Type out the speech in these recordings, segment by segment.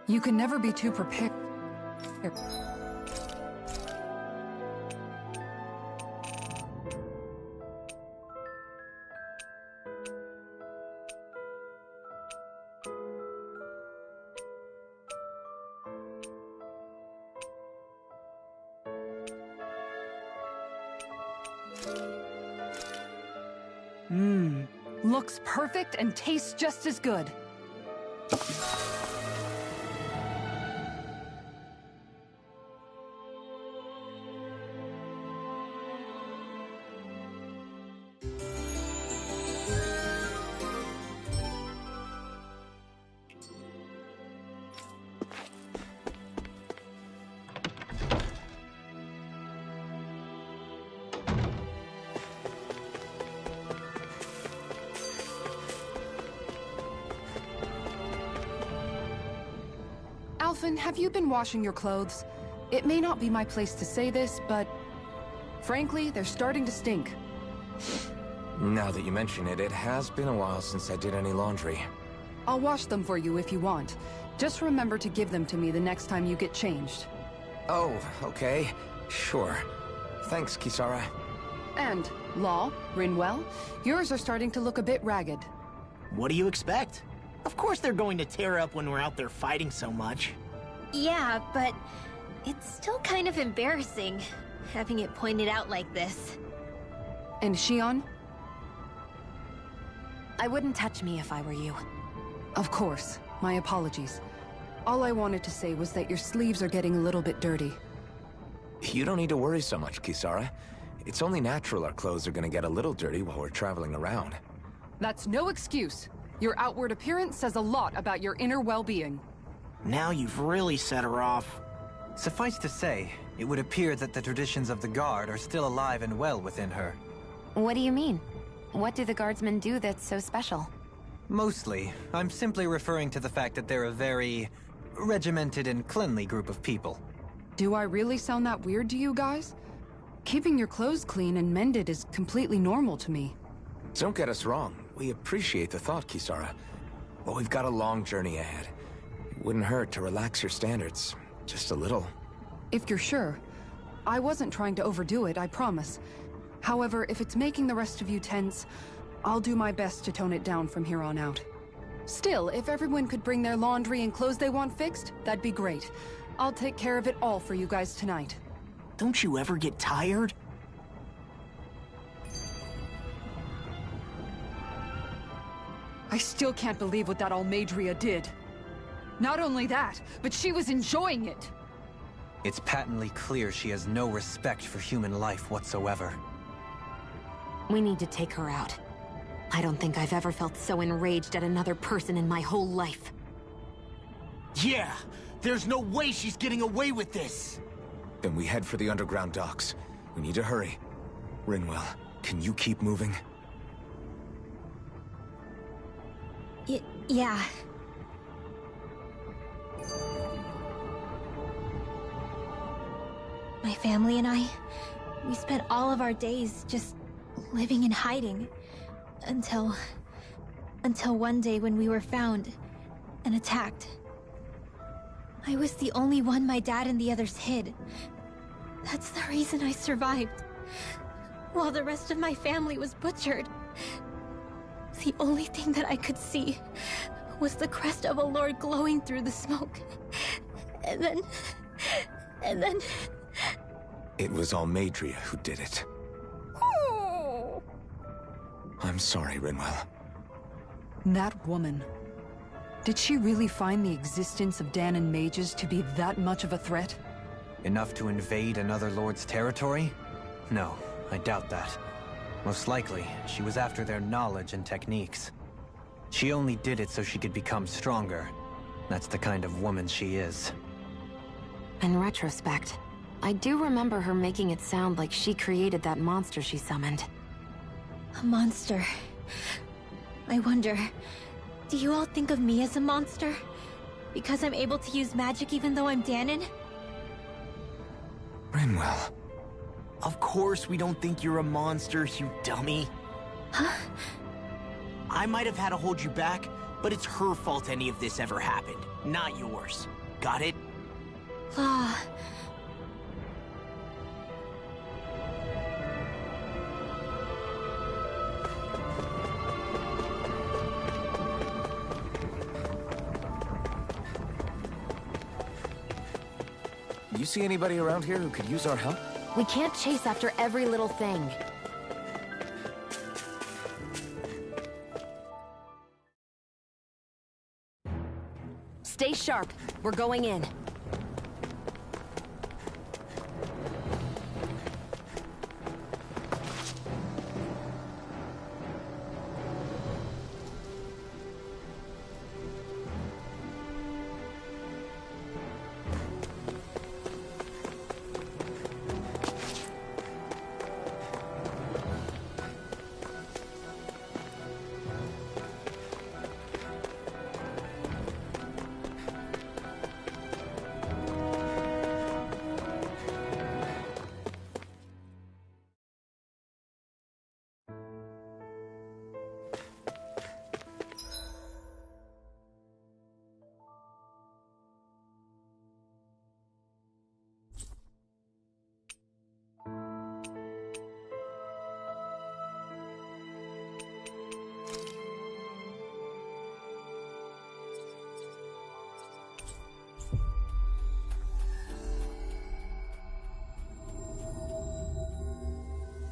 You can never be too prepared. Looks perfect and tastes just as good. Alphen, have you been washing your clothes? It may not be my place to say this, but frankly, they're starting to stink. Now that you mention it, it has been a while since I did any laundry. I'll wash them for you if you want. Just remember to give them to me the next time you get changed. Oh, okay. Sure. Thanks, Kisara. And, Law, Rinwell, yours are starting to look a bit ragged. What do you expect? Of course they're going to tear up when we're out there fighting so much. Yeah, but it's still kind of embarrassing, having it pointed out like this. And Shion? I wouldn't touch me if I were you. Of course. My apologies. All I wanted to say was that your sleeves are getting a little bit dirty. You don't need to worry so much, Kisara. It's only natural our clothes are gonna get a little dirty while we're traveling around. That's no excuse. Your outward appearance says a lot about your inner well-being. Now you've really set her off. Suffice to say, it would appear that the traditions of the Guard are still alive and well within her. What do you mean? What do the Guardsmen do that's so special? Mostly, I'm simply referring to the fact that they're a very regimented and cleanly group of people. Do I really sound that weird to you guys? Keeping your clothes clean and mended is completely normal to me. Don't get us wrong. We appreciate the thought, Kisara. But we've got a long journey ahead. It wouldn't hurt to relax your standards. Just a little. If you're sure. I wasn't trying to overdo it, I promise. However, if it's making the rest of you tense, I'll do my best to tone it down from here on out. Still, if everyone could bring their laundry and clothes they want fixed, that'd be great. I'll take care of it all for you guys tonight. Don't you ever get tired? I still can't believe what that Almadria did. Not only that, but she was enjoying it. It's patently clear she has no respect for human life whatsoever. We need to take her out. I don't think I've ever felt so enraged at another person in my whole life. Yeah! There's no way she's getting away with this! Then we head for the underground docks. We need to hurry. Rinwell, can you keep moving? Yeah. My family and I, we spent all of our days just living in hiding. Until one day when we were found and attacked. I was the only one my dad and the others hid. That's the reason I survived. While the rest of my family was butchered. The only thing that I could see was the crest of a lord glowing through the smoke. And then... It was Almadria who did it. Oh. I'm sorry, Rinwell. That woman. Did she really find the existence of Danon mages to be that much of a threat? Enough to invade another lord's territory? No, I doubt that. Most likely, she was after their knowledge and techniques. She only did it so she could become stronger. That's the kind of woman she is. In retrospect, I do remember her making it sound like she created that monster she summoned. A monster. I wonder, do you all think of me as a monster? Because I'm able to use magic even though I'm Danon? Rinwell. Of course we don't think you're a monster, you dummy. Huh? I might have had to hold you back, but it's her fault any of this ever happened, not yours. Got it? Ah. You see anybody around here who could use our help? We can't chase after every little thing. Stay sharp. We're going in.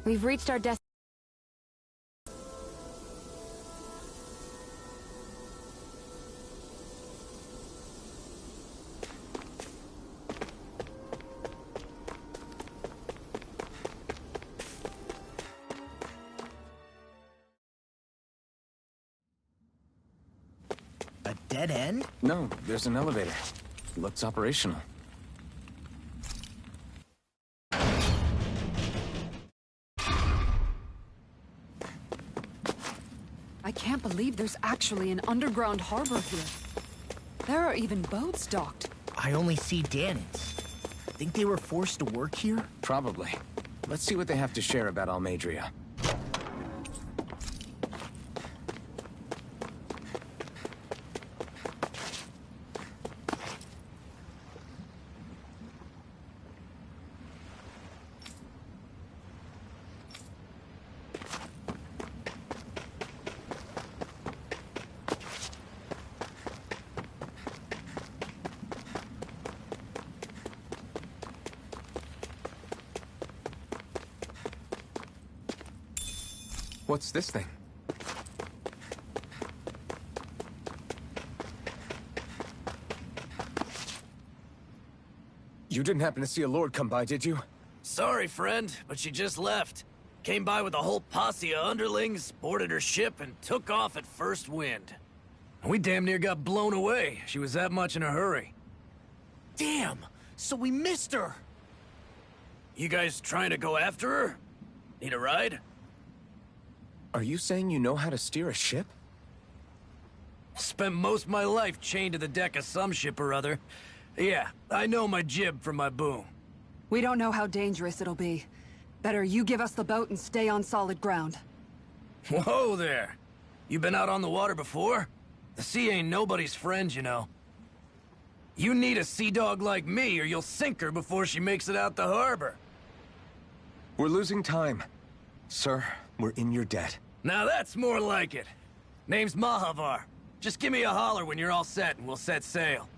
We've reached our destination. A dead end? No, there's an elevator. Looks operational. I can't believe there's actually an underground harbor here. There are even boats docked. I only see Danans. Think they were forced to work here? Probably. Let's see what they have to share about Almadria. What's this thing? You didn't happen to see a lord come by, did you? Sorry, friend, but she just left. Came by with a whole posse of underlings, boarded her ship, and took off at first wind. We damn near got blown away. She was that much in a hurry. Damn! So we missed her! You guys trying to go after her? Need a ride? Are you saying you know how to steer a ship? Spent most of my life chained to the deck of some ship or other. Yeah, I know my jib from my boom. We don't know how dangerous it'll be. Better you give us the boat and stay on solid ground. Whoa there! You been out on the water before? The sea ain't nobody's friend, you know. You need a sea dog like me, or you'll sink her before she makes it out the harbor. We're losing time. Sir, we're in your debt. Now that's more like it. Name's Mahavar. Just give me a holler when you're all set and we'll set sail.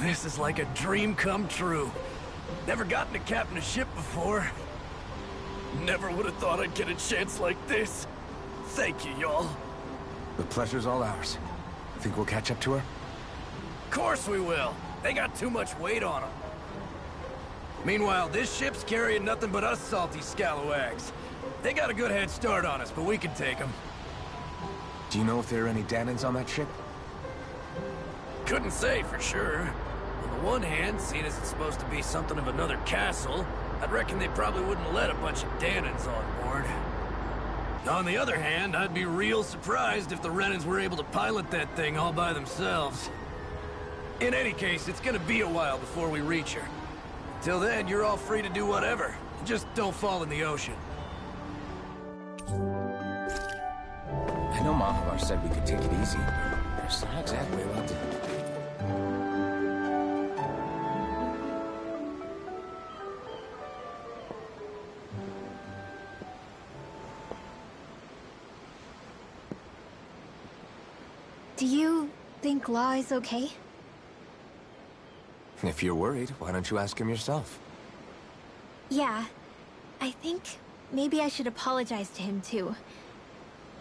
This is like a dream come true. Never gotten to captain a ship before. Never would have thought I'd get a chance like this. Thank you, y'all. The pleasure's all ours. Think we'll catch up to her? Course we will. They got too much weight on them. Meanwhile, this ship's carrying nothing but us salty scalawags. They got a good head start on us, but we can take them. Do you know if there are any Danans on that ship? Couldn't say for sure. On the one hand, seeing as it's supposed to be something of another castle, I'd reckon they probably wouldn't let a bunch of Danans on board. On the other hand, I'd be real surprised if the Renans were able to pilot that thing all by themselves. In any case, it's gonna be a while before we reach her. Till then, you're all free to do whatever. Just don't fall in the ocean. I know Mahavar said we could take it easy, but there's not exactly a lot to... Do you think Law is okay? If you're worried, why don't you ask him yourself? Yeah. I think maybe I should apologize to him too.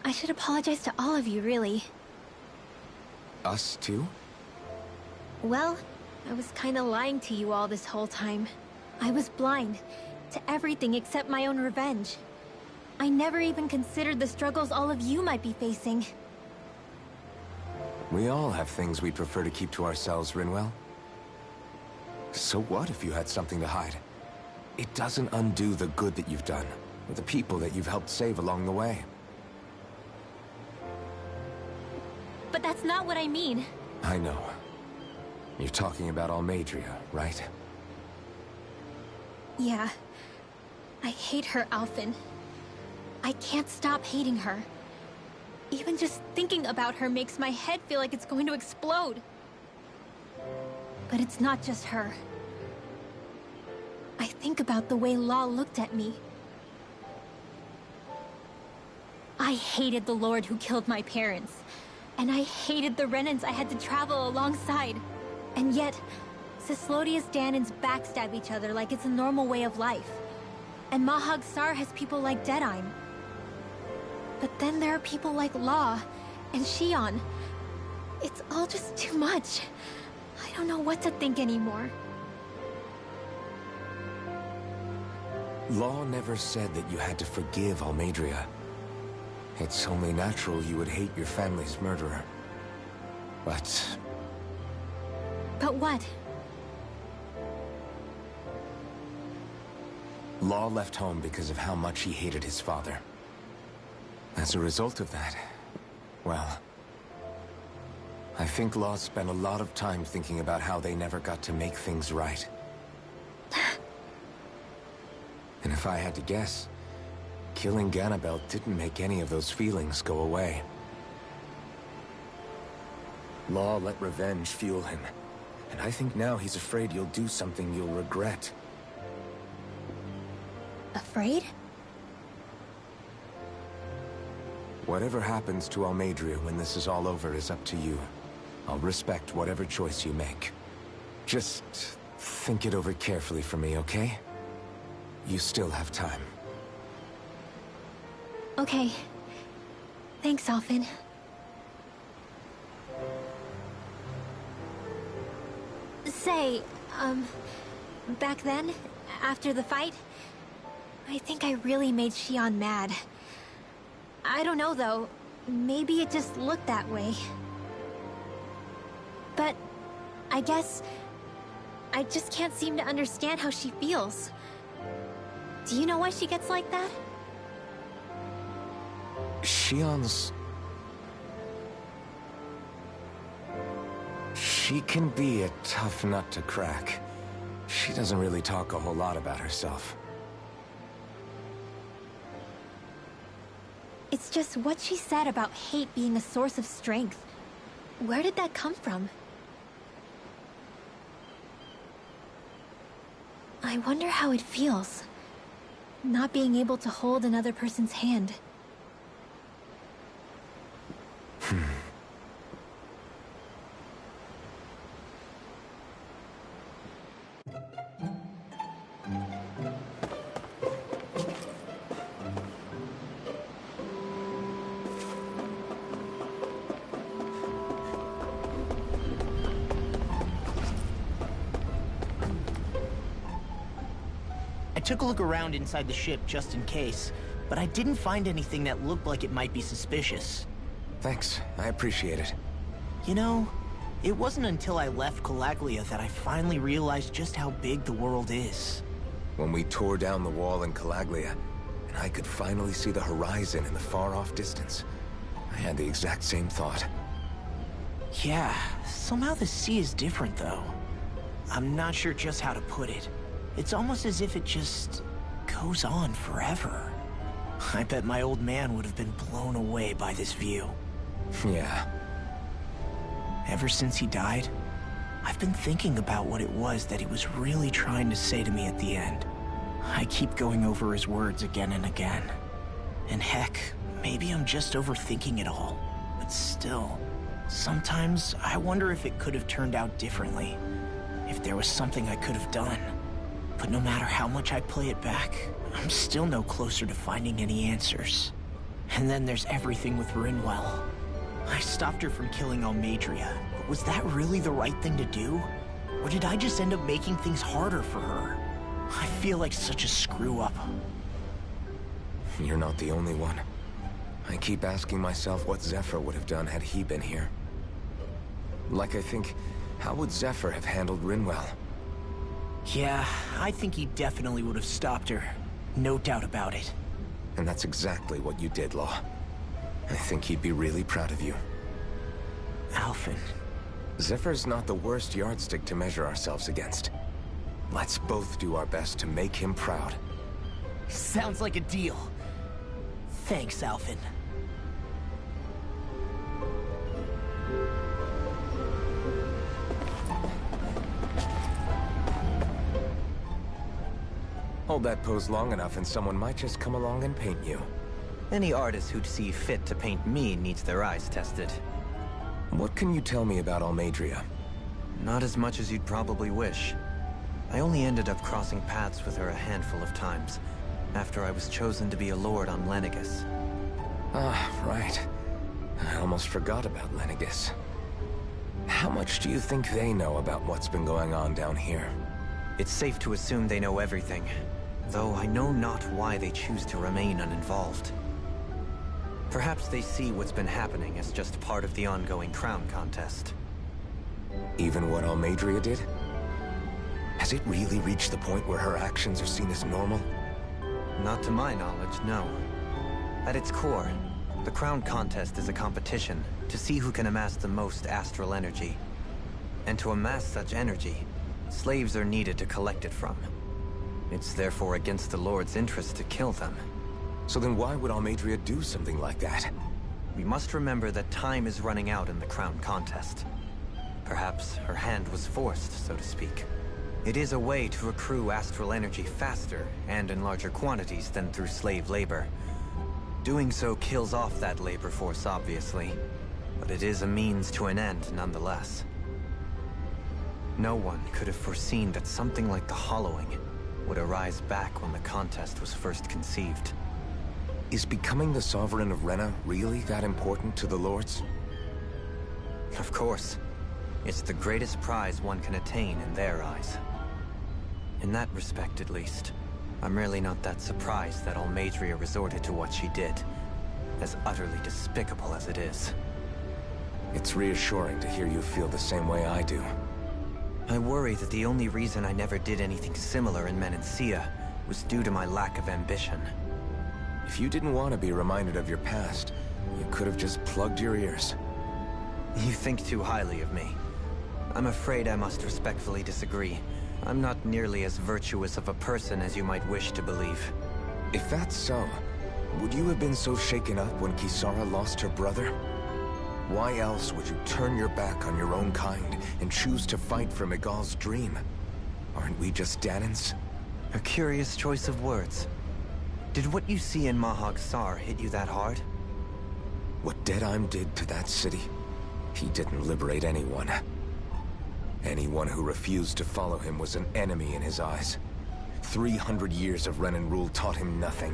I should apologize to all of you, really. Us too? Well, I was kinda lying to you all this whole time. I was blind to everything except my own revenge. I never even considered the struggles all of you might be facing. We all have things we prefer to keep to ourselves, Rinwell. So what if you had something to hide? It doesn't undo the good that you've done, or the people that you've helped save along the way. But that's not what I mean. I know. You're talking about Almadria, right? Yeah. I hate her, Alphen. I can't stop hating her. Even just thinking about her makes my head feel like it's going to explode. But it's not just her. I think about the way Law looked at me. I hated the Lord who killed my parents. And I hated the Renans I had to travel alongside. And yet, Cislodius Danans backstab each other like it's a normal way of life. And Mahag Sar has people like Deadeye. But then there are people like Law and Shion. It's all just too much. I don't know what to think anymore. Law never said that you had to forgive Almadria. It's only natural you would hate your family's murderer. But... But what? Law left home because of how much he hated his father. As a result of that, well... I think Law spent a lot of time thinking about how they never got to make things right. And if I had to guess, killing Ganabel didn't make any of those feelings go away. Law let revenge fuel him, and I think now he's afraid you'll do something you'll regret. Afraid? Whatever happens to Almadria when this is all over is up to you. I'll respect whatever choice you make. Just think it over carefully for me, okay? You still have time. Okay. Thanks, Alphen. Say, back then, after the fight, I think I really made Shion mad. I don't know, though. Maybe it just looked that way. But I guess I just can't seem to understand how she feels. Do you know why she gets like that? Shion's... She can be a tough nut to crack. She doesn't really talk a whole lot about herself. It's just what she said about hate being a source of strength. Where did that come from? I wonder how it feels, not being able to hold another person's hand. I took a look around inside the ship just in case, but I didn't find anything that looked like it might be suspicious. Thanks, I appreciate it. You know, It wasn't until I left Calaglia that I finally realized just how big the world is. When we tore down the wall in Calaglia, and I could finally see the horizon in the far-off distance, I had the exact same thought. Yeah, somehow the sea is different, though. I'm not sure just how to put it. It's almost as if it just goes on forever. I bet my old man would have been blown away by this view. Yeah. Ever since he died, I've been thinking about what it was that he was really trying to say to me at the end. I keep going over his words again and again. And heck, maybe I'm just overthinking it all. But still, sometimes I wonder if it could have turned out differently. If there was something I could have done. But no matter how much I play it back, I'm still no closer to finding any answers. And then there's everything with Rinwell. I stopped her from killing Almadria, but was that really the right thing to do? Or did I just end up making things harder for her? I feel like such a screw-up. You're not the only one. I keep asking myself what Zephyr would have done had he been here. Like I think, how would Zephyr have handled Rinwell? Yeah, I think he definitely would have stopped her. No doubt about it. And that's exactly what you did, Law. I think he'd be really proud of you. Alphen. Zephyr's not the worst yardstick to measure ourselves against. Let's both do our best to make him proud. Sounds like a deal. Thanks, Alphen. Hold that pose long enough and someone might just come along and paint you. Any artist who'd see fit to paint me needs their eyes tested. What can you tell me about Almadria? Not as much as you'd probably wish. I only ended up crossing paths with her a handful of times, after I was chosen to be a lord on Lenegis. Ah, right. I almost forgot about Lenegis. How much do you think they know about what's been going on down here? It's safe to assume they know everything, though I know not why they choose to remain uninvolved. Perhaps they see what's been happening as just part of the ongoing crown contest. Even what Almadria did? Has it really reached the point where her actions are seen as normal? Not to my knowledge, no. At its core, the crown contest is a competition to see who can amass the most astral energy. And to amass such energy, slaves are needed to collect it from. It's therefore against the Lord's interest to kill them. So then why would Almadria do something like that? We must remember that time is running out in the crown contest. Perhaps her hand was forced, so to speak. It is a way to accrue astral energy faster and in larger quantities than through slave labor. Doing so kills off that labor force, obviously, but it is a means to an end nonetheless. No one could have foreseen that something like the Hollowing would arise back when the contest was first conceived. Is becoming the Sovereign of Renna really that important to the Lords? Of course. It's the greatest prize one can attain in their eyes. In that respect, at least, I'm really not that surprised that Almadria resorted to what she did, as utterly despicable as it is. It's reassuring to hear you feel the same way I do. I worry that the only reason I never did anything similar in Menancia was due to my lack of ambition. If you didn't want to be reminded of your past, you could have just plugged your ears. You think too highly of me. I'm afraid I must respectfully disagree. I'm not nearly as virtuous of a person as you might wish to believe. If that's so, would you have been so shaken up when Kisara lost her brother? Why else would you turn your back on your own kind and choose to fight for Miguel's dream? Aren't we just Danans? A curious choice of words. Did what you see in Mahag Sar hit you that hard? What Deadheim did to that city, he didn't liberate anyone. Anyone who refused to follow him was an enemy in his eyes. 300 years of Renan rule taught him nothing.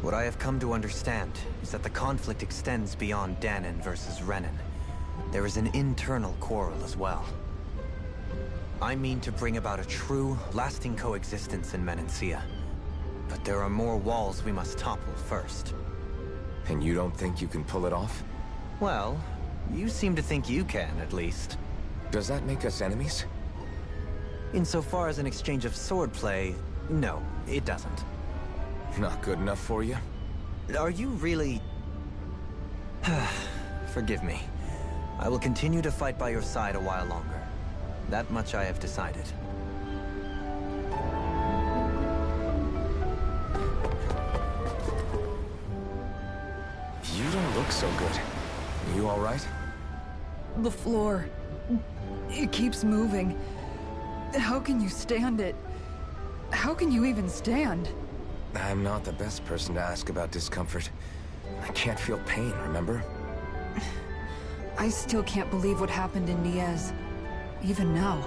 What I have come to understand is that the conflict extends beyond Danan versus Renan. There is an internal quarrel as well. I mean to bring about a true, lasting coexistence in Menancia. But there are more walls we must topple first. And you don't think you can pull it off? Well, You seem to think you can, at least. Does that make us enemies? Insofar as an exchange of swordplay, no, it doesn't. Not good enough for you? Are you really... Forgive me. I will continue to fight by your side a while longer. That much I have decided. You don't look so good. You all right? The floor. It keeps moving. How can you stand it? How can you even stand? I'm not the best person to ask about discomfort. I can't feel pain, remember? I still can't believe what happened in Niez. Even now.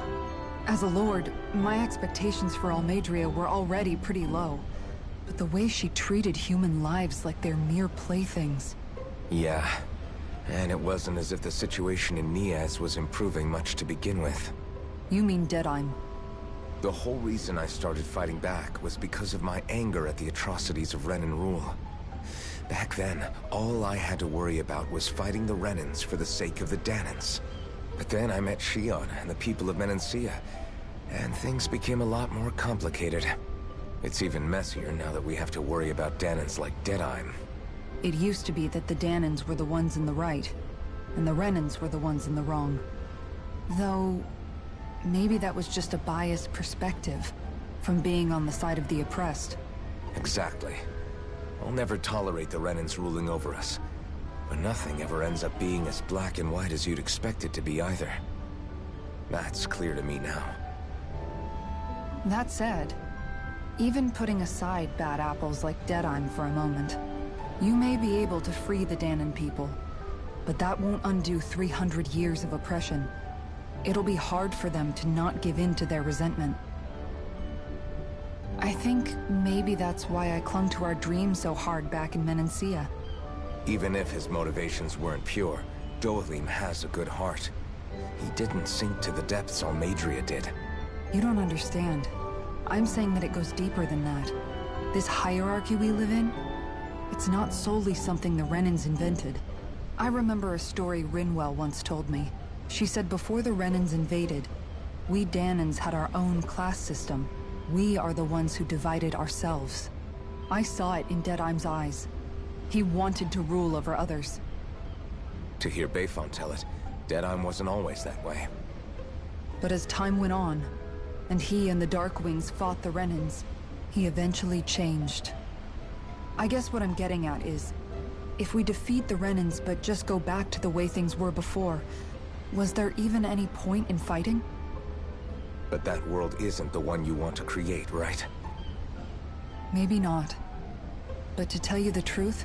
As a lord, my expectations for Almeidrea were already pretty low. But the way she treated human lives like they're mere playthings. Yeah. And it wasn't as if the situation in Niez was improving much to begin with. You mean Deadheim? The whole reason I started fighting back was because of my anger at the atrocities of Renan rule. Back then, all I had to worry about was fighting the Renans for the sake of the Danans. But then I met Shion and the people of Menancia, and things became a lot more complicated. It's even messier now that we have to worry about Danans like Deadheim. It used to be that the Danans were the ones in the right, and the Renans were the ones in the wrong. Though, maybe that was just a biased perspective from being on the side of the oppressed. Exactly. I'll never tolerate the Renans ruling over us. But nothing ever ends up being as black and white as you'd expect it to be either. That's clear to me now. That said, even putting aside bad apples like Deadheim for a moment, you may be able to free the Danan people, but that won't undo 300 years of oppression. It'll be hard for them to not give in to their resentment. I think maybe that's why I clung to our dream so hard back in Menancia. Even if his motivations weren't pure, Dohalim has a good heart. He didn't sink to the depths Almeidrea did. You don't understand. I'm saying that it goes deeper than that. This hierarchy we live in, it's not solely something the Renans invented. I remember a story Rinwell once told me. She said before the Renans invaded, we Danans had our own class system. We are the ones who divided ourselves. I saw it in Deadheim's eyes. He wanted to rule over others. To hear Bayfont tell it, Deadheim wasn't always that way. But as time went on, and he and the Darkwings fought the Renans, he eventually changed. I guess what I'm getting at is, if we defeat the Renans but just go back to the way things were before, was there even any point in fighting? But that world isn't the one you want to create, right? Maybe not. But to tell you the truth,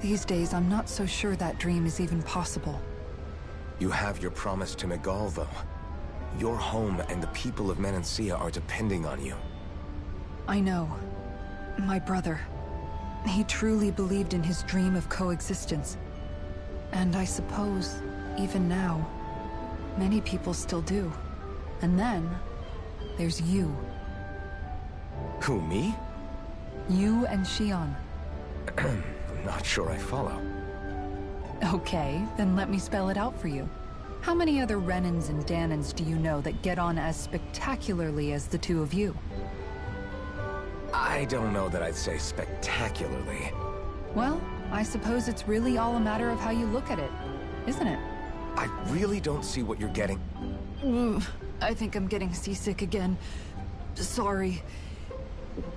these days I'm not so sure that dream is even possible. You have your promise to Megal, though. Your home and the people of Menancia are depending on you. I know. My brother. He truly believed in his dream of coexistence. And I suppose, even now, many people still do. And then, there's you. Who, me? You and Shion. I'm not sure I follow. Okay, then let me spell it out for you. How many other Renans and Danans do you know that get on as spectacularly as the two of you? I don't know that I'd say spectacularly. Well, I suppose it's really all a matter of how you look at it, isn't it? I really don't see what you're getting. I think I'm getting seasick again. Sorry.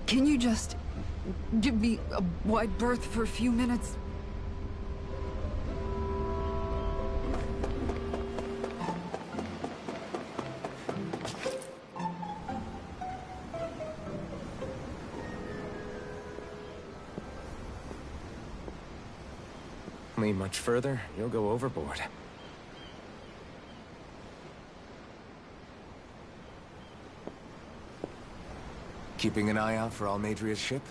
Can you just give me a wide berth for a few minutes? Lean much further, you'll go overboard. Keeping an eye out for Almeidrea's ship?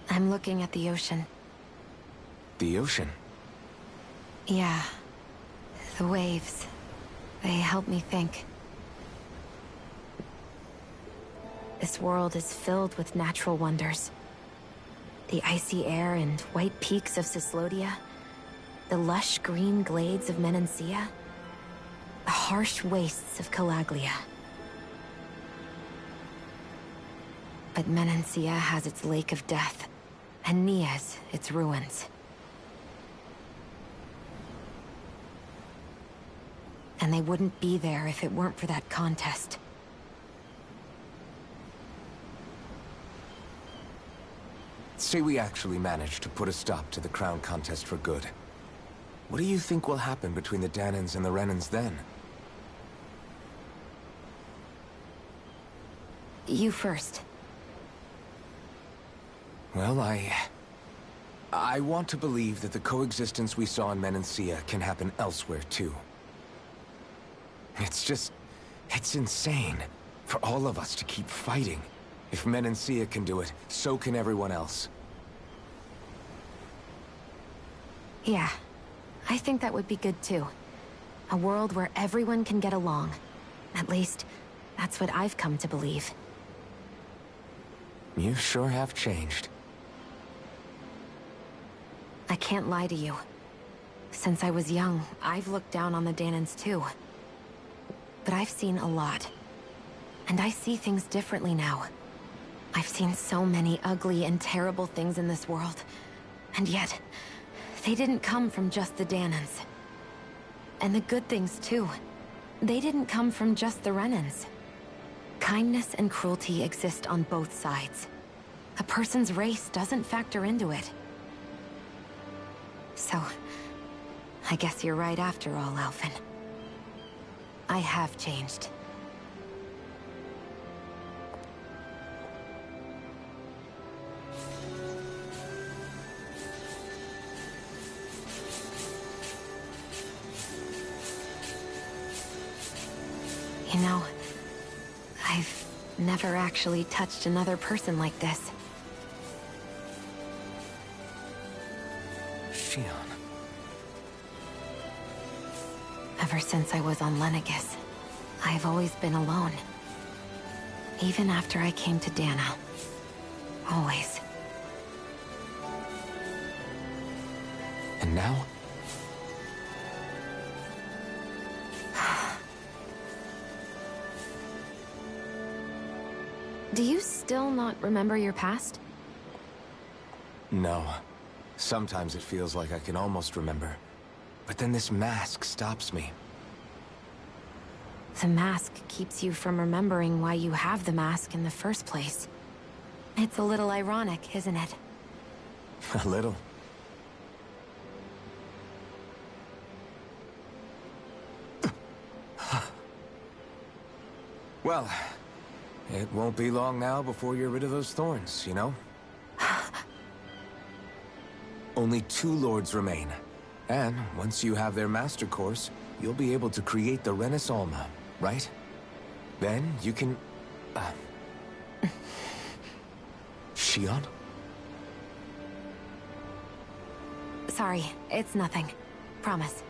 I'm looking at the ocean. The ocean? Yeah. The waves. They help me think. This world is filled with natural wonders. The icy air and white peaks of Cislodia. The lush green glades of Menancia. The harsh wastes of Calaglia. But Menancia has its Lake of Death, and Nias its ruins. And they wouldn't be there if it weren't for that contest. Say we actually manage to put a stop to the crown contest for good. What do you think will happen between the Danans and the Renans then? You first. Well, I want to believe that the coexistence we saw in Menancia can happen elsewhere, too. It's insane for all of us to keep fighting. If Menancia can do it, so can everyone else. Yeah, I think that would be good too. A world where everyone can get along. At least, that's what I've come to believe. You sure have changed. I can't lie to you. Since I was young, I've looked down on the Danans too. But I've seen a lot. And I see things differently now. I've seen so many ugly and terrible things in this world. And yet, they didn't come from just the Danans. And the good things too. They didn't come from just the Renans. Kindness and cruelty exist on both sides. A person's race doesn't factor into it. So, I guess you're right after all, Alphen. I have changed. You know, I've never actually touched another person like this. Shion. Ever since I was on Lenegis, I've always been alone. Even after I came to Dana. Always. And now? Do you still not remember your past? No. Sometimes it feels like I can almost remember. But then this mask stops me. The mask keeps you from remembering why you have the mask in the first place. It's a little ironic, isn't it? A little. Well, it won't be long now before you're rid of those thorns, you know? Only 2 lords remain. And once you have their master course, you'll be able to create the Renis Alma, right? Then you can... Shion? Sorry, it's nothing. Promise.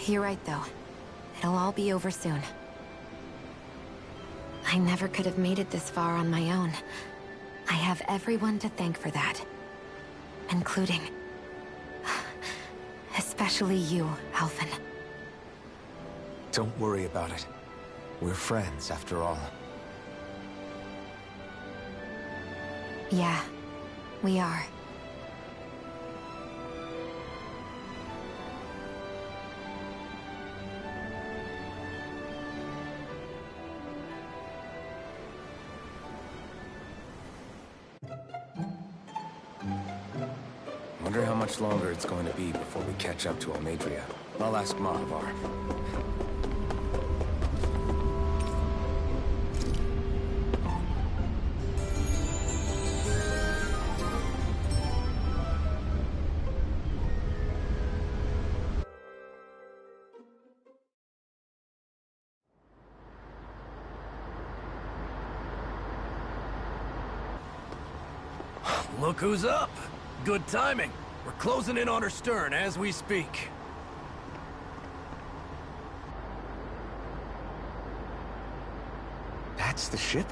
You're right, though. It'll all be over soon. I never could have made it this far on my own. I have everyone to thank for that. Including... especially you, Alphen. Don't worry about it. We're friends, after all. Yeah, we are. Wonder how much longer it's going to be before we catch up to Almadria. I'll ask Mahavar. Look who's up! Good timing. We're closing in on her stern as we speak. That's the ship?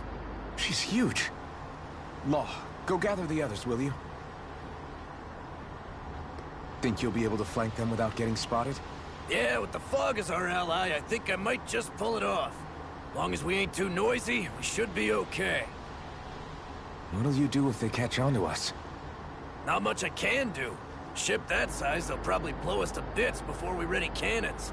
She's huge. Law, go gather the others, will you? Think you'll be able to flank them without getting spotted? Yeah, with the fog as our ally, I think I might just pull it off. Long as we ain't too noisy, we should be okay. What'll you do if they catch on to us? Not much I can do. Ship that size, they'll probably blow us to bits before we ready cannons.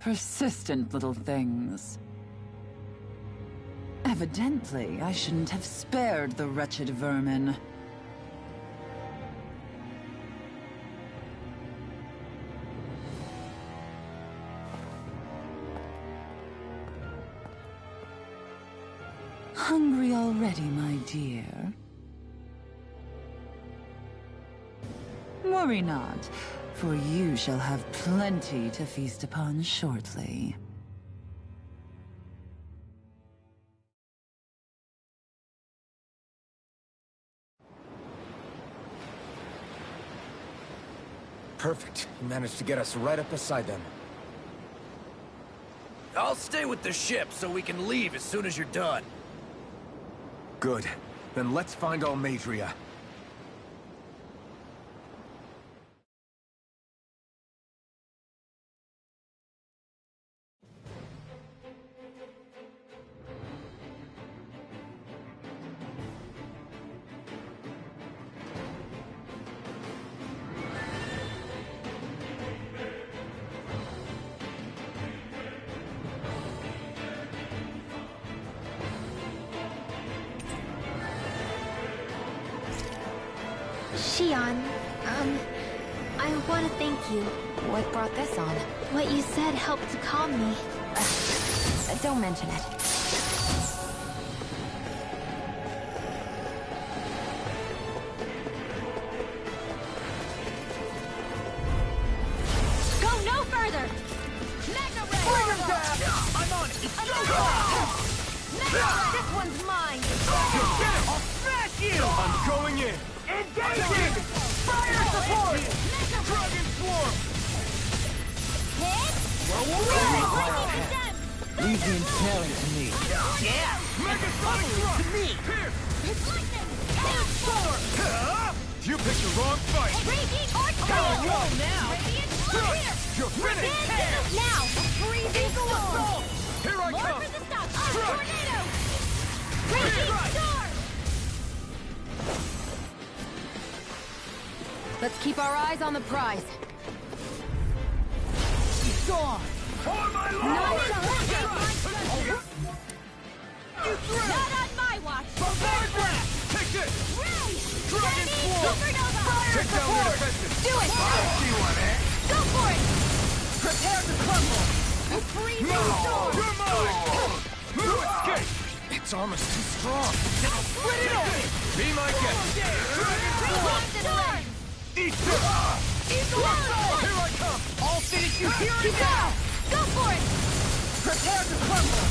Persistent little things. Evidently, I shouldn't have spared the wretched vermin. Hungry already, my dear? Worry not, for you shall have plenty to feast upon shortly. Perfect. You managed to get us right up beside them. I'll stay with the ship so we can leave as soon as you're done. Good. Then let's find Almadria. Shion, I want to thank you. What brought this on? What you said helped to calm me. Don't mention it. Go no further! Mega Ray! Bring him down! I'm on it! Mega Ray! This one's mine! Get him! I'll smash you! I'm going in! Engaging! Fire support! Dragon Swarm! Hit! Leave the impaling to me. Yeah! Megasonic Thrust! To me! Here! You picked the wrong fight! Raging Arch Roll now! Radiant Storm here! You're finished! Now! Freezing Storm! Here I More come! for the stop! Tornado! Raging Storm! Let's keep our eyes on the prize. Gone! For my lord! Not on my watch! Bombard blast! Take this! Dragon Swarm! Supernova! Take down their defenses! Do it! I'll see one, eh? Go for it! Prepare to crumble! Freezing Storm! You're mine! You escape! Its armor's too strong! Split it open! Be my guest! Raging Storm! Eat this! Eagle Assault! Here I come! I'll finish you here Keep and it now! out! Go for it! Prepare to crumble!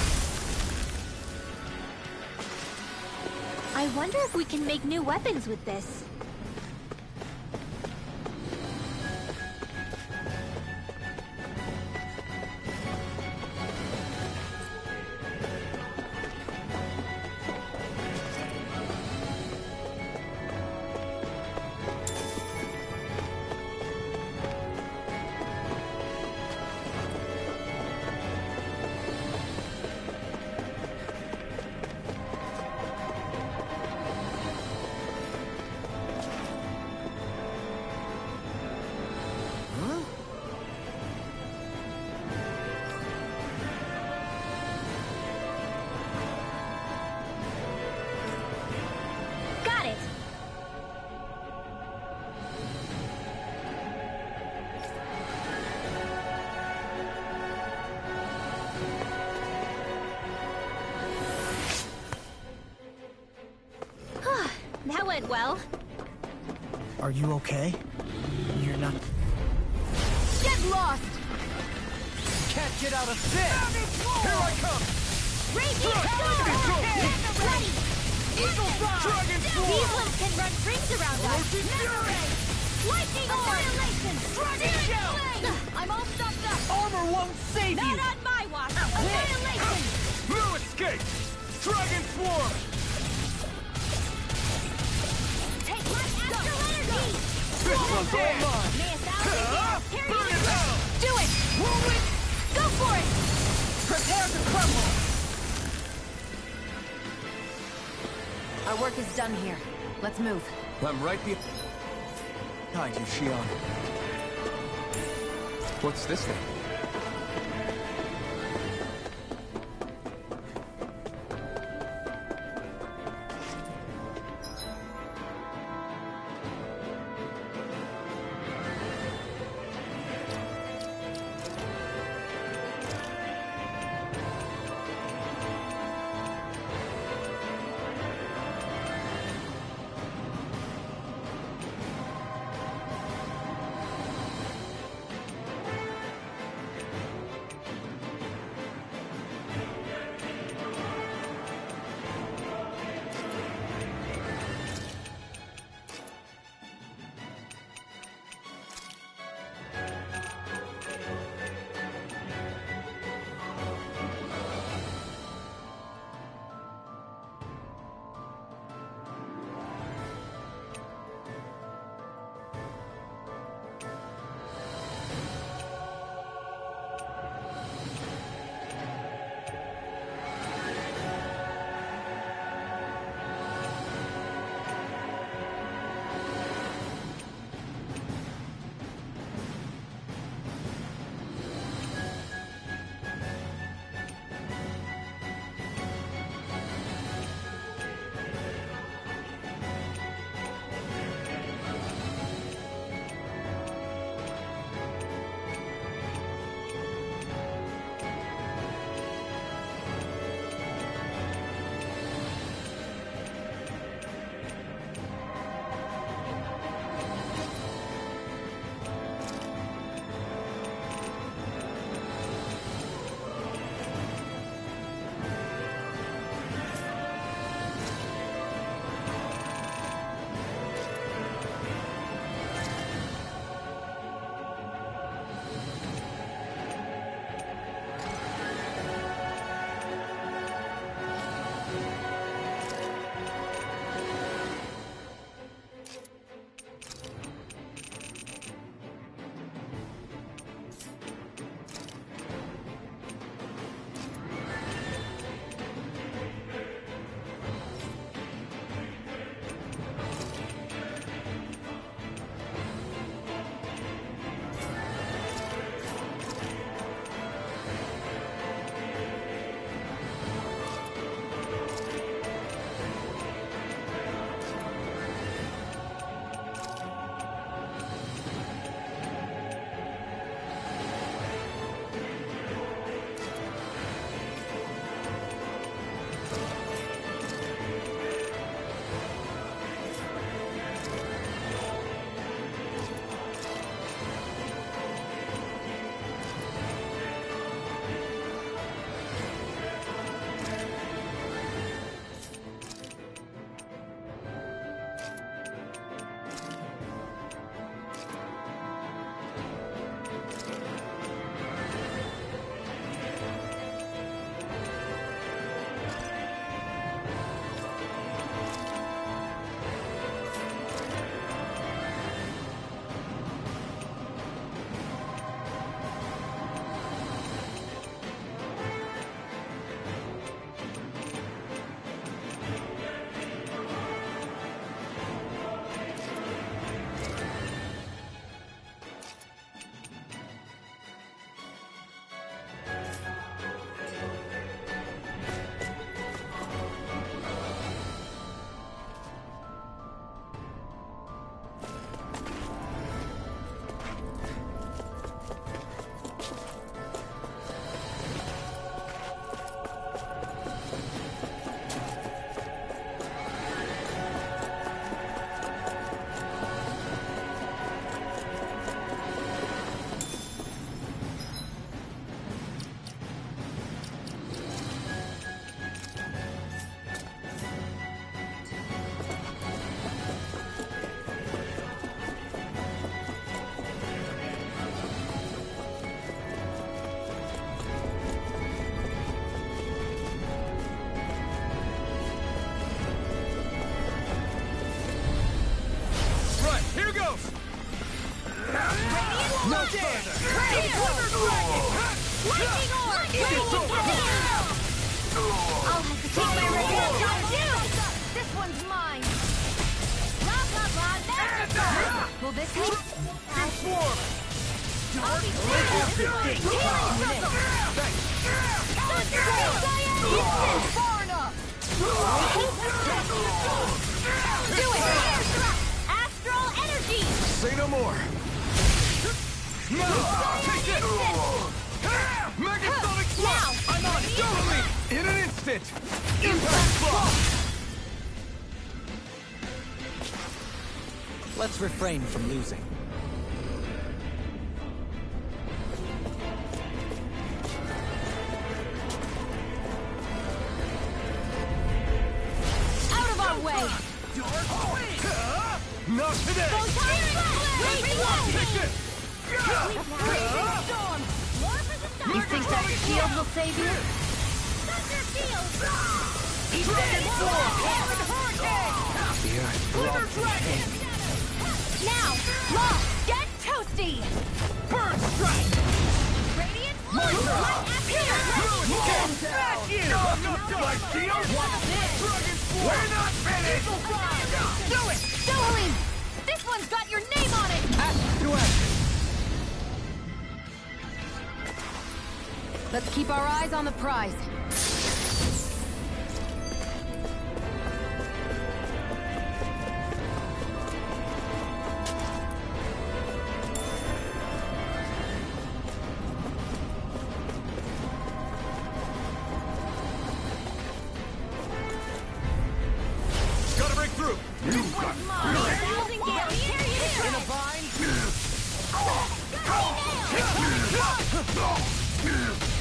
I wonder if we can make new weapons with this. Got it! That went well. Are you okay? You're not... Get lost! can't get out of this! Here I come! Raging Storm! Ready! Eagle Fly! Dragon Swarm! These ones can run rings around us! Fury! Lightning Annihilation! Dragon Shell! I'm all stuffed up! Armor won't save you! Not on my watch! Annihilation! No escape! Dragon Swarm! Take my astral energy! This one's all mine! May 1,000 years carry Burn it! it out! Do it! Rolling! Go for it! Prepare to crumble! Our work is done here. Let's move. I'm right behind you, Shion. What's this thing? Lightning orb! I'll have to take my revenge on you! This one's mine! Blah, blah, blah, that's the will this help? I'll be far enough! Do it! Astral energy! Say no more! No! Take this! Megasonic Now! I'm on it! Totally! In an instant! Impact block! Let's refrain from losing. Out of our way! Not today! Take this! You think that shield will save you? Now, Law, get toasty! Burn strike! Radiant Light after Smash you! My shield! We're not finished! Do it! Sohalim! This one's got your name on it! Let's keep our eyes on the prize. Gotta break through! You got In a bind!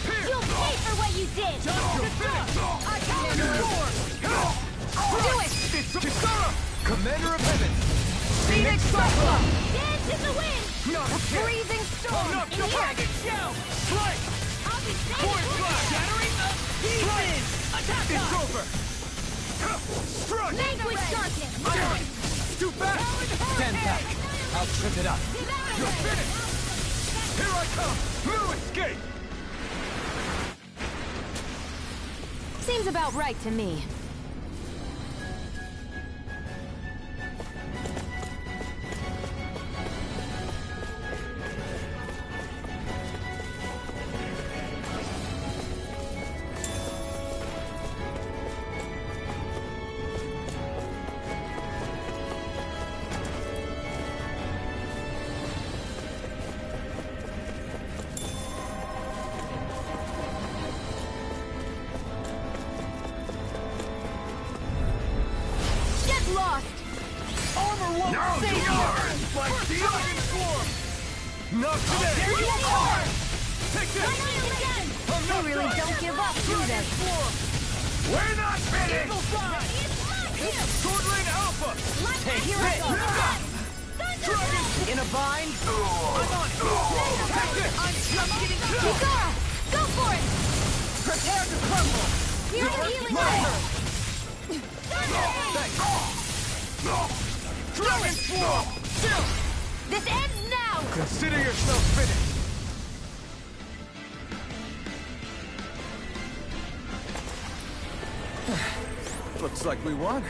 You'll pay for what you did! I can handle it! Do it! It's Kisara! Commander of Heaven! Phoenix Cyclone! Dance in the wind! Not a Freezing storm! Not In the here! wagon shell! Strike! I'll be safe! Point flash! Shattering the pieces! Attack It's over! Strike! Vanquish darkness! Too fast! Stand back. I'll trip it up. You're finished! Here I come! No escape! Seems about right to me. Not today! There you are! Take this! I'm not Really done. don't give up, do they? We're not finished! Sword Lane Alpha! Hey, here I go. Dragon! In a bind? I'm on it! Take this! I'm just getting Kisara! Go for it! Prepare to crumble! Here's the healing ray! Dragon Swarm! Chill! This ends now! Consider yourself finished! Looks like we won.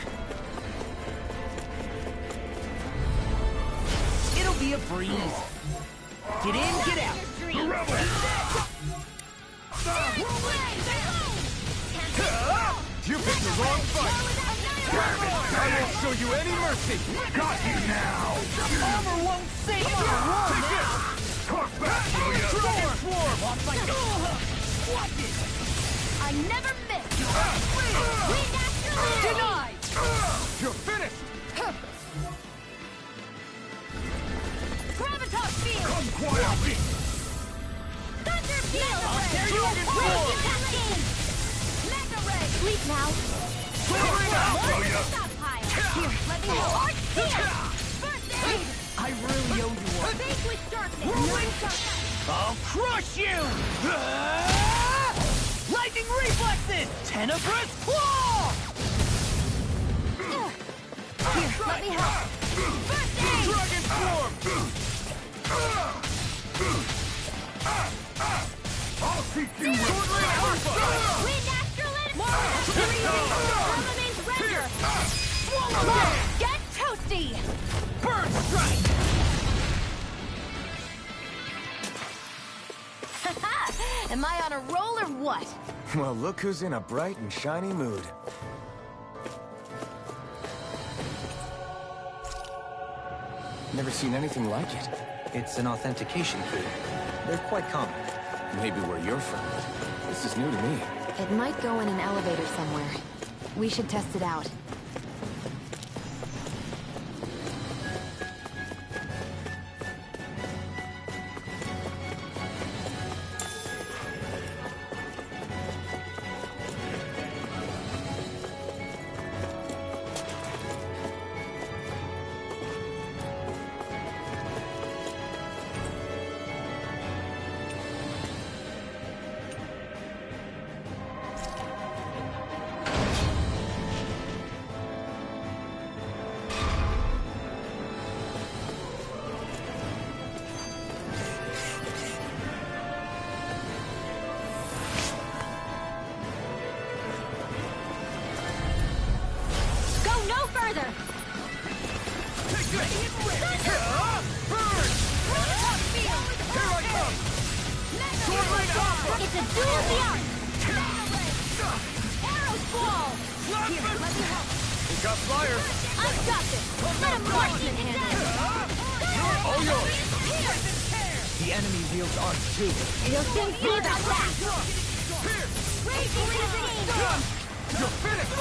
It'll be a breeze. Get in, get out. You picked the wrong fight! I won't show you any mercy! Got you now! Armor won't save us. Take this! Talk back, will ya? Dragon Swarm! I never miss! Denied! You're finished! Gravitas field! Come quietly! Thunder field! Dragon Swarm! Mega ray! Sleep now! Soaring out, will ya? Stockpile! Here, let me know! Here! First aid! I really owe you one. Vanquish darkness! I'll crush you! Lightning reflexes! Tenebrous claw! Here, let me help! First aid! Dragon Swarm! I'll keep you with Wind Astral Remains render! Swallow! Get toasty! Bird strike! Am I on a roll or what? Well, look who's in a bright and shiny mood. Never seen anything like it. It's an authentication key. They're quite common. Maybe where you're from. This is new to me. It might go in an elevator somewhere. We should test it out. It's a duel of the arts! Arrow squall! Here, let me help. We got flyers. I've got this! Let him marksman handle it! All yours. The enemy wields arts too. You'll soon see about that! Raging Storm! You're finished.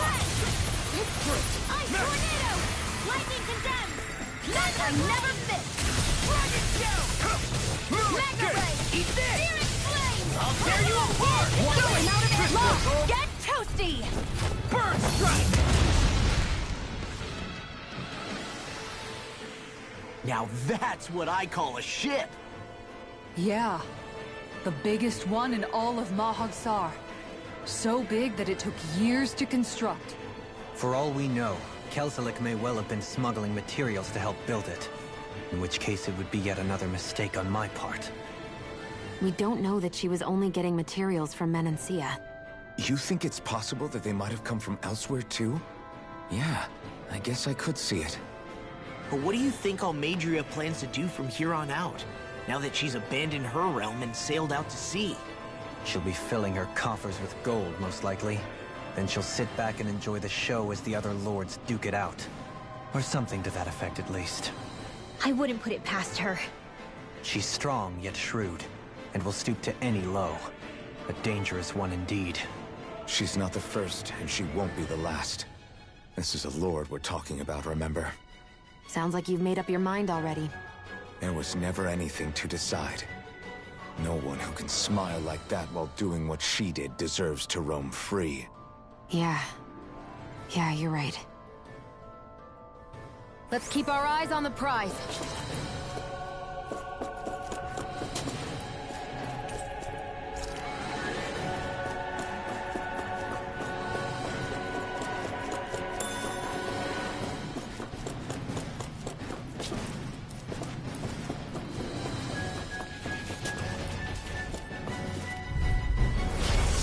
Ice tornado! Lightning condemned! Mega never missed! Mega ray! Eat this. Spirit flame! I'll tear you apart. Going out of it! Look! Get toasty! Bird strike. Now that's what I call a ship! Yeah. The biggest one in all of Mahagsar. So big that it took years to construct. For all we know, Kelselik may well have been smuggling materials to help build it. In which case it would be yet another mistake on my part. We don't know that she was only getting materials from Menancia. You think it's possible that they might have come from elsewhere too? Yeah, I guess I could see it. But what do you think Almadria plans to do from here on out, now that she's abandoned her realm and sailed out to sea? She'll be filling her coffers with gold, most likely. Then she'll sit back and enjoy the show as the other lords duke it out. Or something to that effect, at least. I wouldn't put it past her. She's strong, yet shrewd, and will stoop to any low. A dangerous one indeed. She's not the first, and she won't be the last. This is a lord we're talking about, remember? Sounds like you've made up your mind already. There was never anything to decide. No one who can smile like that while doing what she did deserves to roam free. Yeah, you're right. Let's keep our eyes on the prize.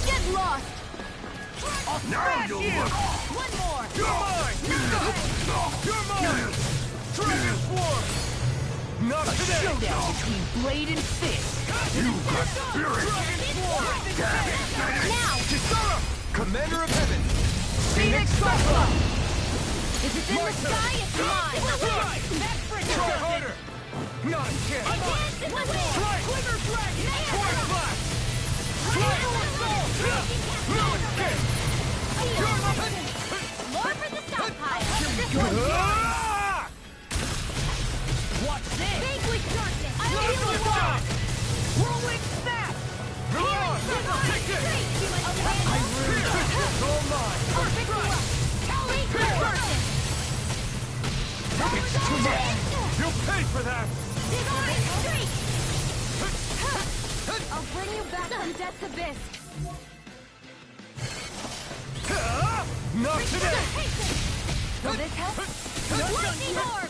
Get lost! Now you'll look. One more! You're mine. You're mine. Dragon Swarm. Not today. Showdown between blade and fist. You got spirit. Now! Kisara, Commander of Heaven. Phoenix Cyclone! If it's in the sky, it's mine! Try harder. Not a chance. Dance in the wind! Glitter Dragon. Force Blast. Fly North Soul. No escape. You're nothing. More for the stockpile! Ah! What's this? Vanquish darkness! I Let will it walk! fly. Whirlwind snap! Milan, take this. It's all mine. Perfect luck! Vanquish darkness! It's too much. You'll pay for that. Divine streak! I'll bring you back from death's abyss! Not today. Will this help? Lightning orb!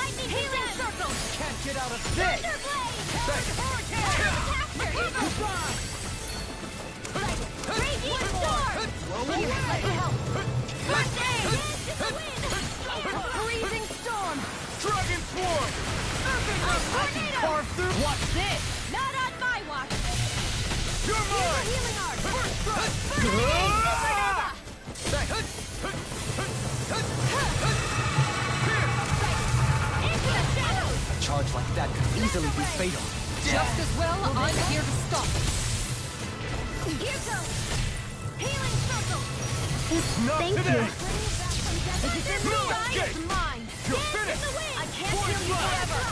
Lightning healing circle! Can't get out of this! Raging storm! Here, let me help! First aid! Freezing storm! Dragon Swarm! Tornado! Carve through! What's this? Not on my watch! You're mine! Healing art! First strike! Into the shadows! A charge like that could easily be fatal. Just as well, I'm here to stop it. Here goes! Healing circle! Not Thank today! you. If it's in the sky, it's mine! You're finished! I can't kill you forever!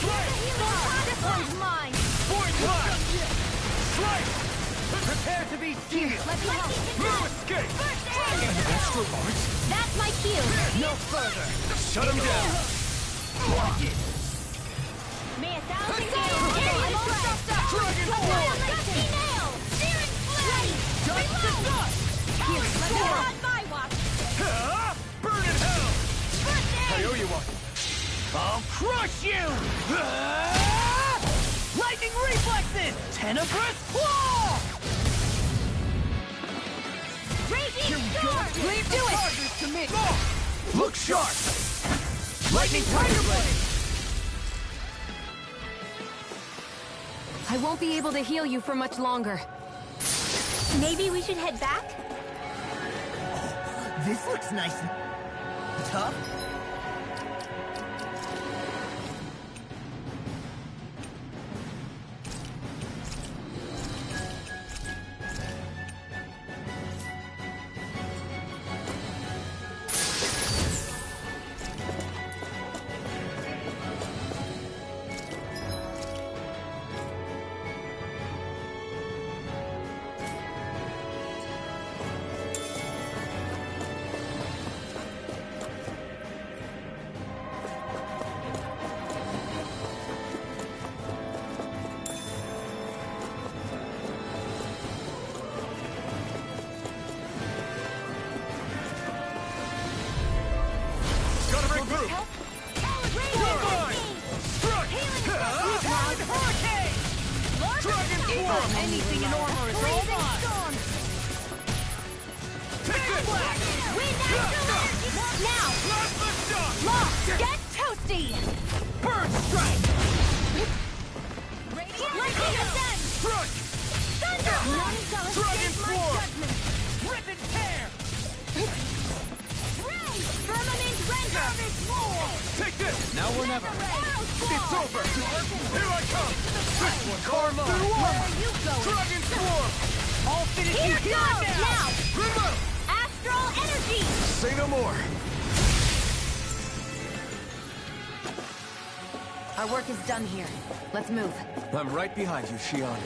This one's mine! Void Blast! Strike! Prepare to be sealed! Let me help! No escape! First aid! Extra large? That's my cue! No further! Shut him down! May 1,000 gales! I'm all right! Dragon Form! Gusty nail! Searing flame! Reload! Here, let me help! On my watch! Burn in hell! First I aid! owe you one. I'll crush you! Lightning reflexes! Tenebrous claw! Raging storm! Leave do it! To me. Look sharp! Lightning Tiger Blade! I won't be able to heal you for much longer. Maybe we should head back? This looks nice and tough. Gotta break through! Dragon Swarm! Anything in armor is all mine. Take this! Now! Plasma Shock! Lock! Get toasty! Burn Strike! Lightning ascend! Strike! Thunder! None shall Dragon escape my Swarm! judgment! Rip and tear! Ray! Firmament render! Take this! Now or never. It's over! Here I come! This one karma! Through Where armor! are you going? Dragon Swarm! I'll finish Here you goes! Now! Remote! Astral energy! Say no more! Our work is done here. Let's move. I'm right behind you, Shion.